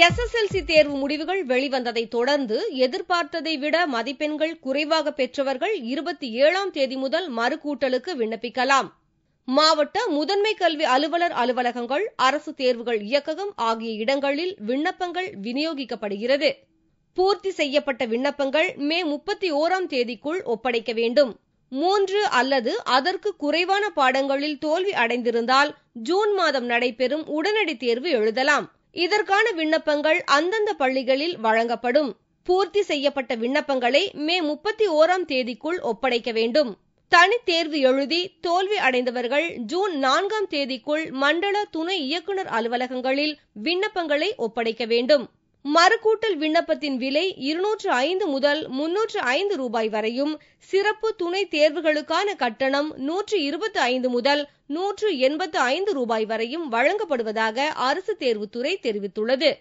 SSLC தேர்வு முடிவுகள் வெளிவந்ததை தொடர்ந்து எதிர்பார்த்ததை விட மதிப்பெண்கள் குறைவாக பெற்றவர்கள் 27ஆம் தேதி முதல் மறுகூட்டலுக்கு விண்ணப்பிக்கலாம். மாவட்ட முதன்மை கல்வி அலுவலர் அலுவலகங்கள், அரசு தேர்வுகள் இயக்ககம் ஆகிய இடங்களில் விண்ணப்பங்கள் விநியோகிக்கப்படுகிறது. பூர்த்தி செய்யப்பட்ட விண்ணப்பங்கள் மே 31ஆம் தேதிக்குள் ஒப்படைக்க வேண்டும். 3 அல்லது அதற்கு குறைவான பாடங்களில் தோல்வி அடைந்திருந்தால் ஜூன் மாதம் நடைபெறும் உடனடி தேர்வு எழுதலாம். இதற்கான விண்ணப்பங்கள் அந்தந்த பள்ளிகளில் வழங்கப்படும். பூர்த்தி செய்யப்பட்ட விண்ணப்பங்களை மே 31ஆம் தேதிக்குள் ஒப்படைக்க வேண்டும். தனித் தேர்வு எழுதி தோல்வி அடைந்தவர்கள் ஜூன் 4ஆம் தேதிக்குள் மண்டல துணை இயக்குநர் அலுவலகங்களில் விண்ணப்பங்களை ஒப்படைக்க வேண்டும். மறுகூட்டல் விண்ணப்பத்தின் விலை 205 முதல் 305 ரூபாய் வரையும், சிறப்பு துணை தேர்வுகளுக்கான கட்டணம் 125 முதல் 185 ரூபாய் வரையும் வழங்கப்படுவதாக அரசு தேர்வுத்துறை தெரிவித்துள்ளது.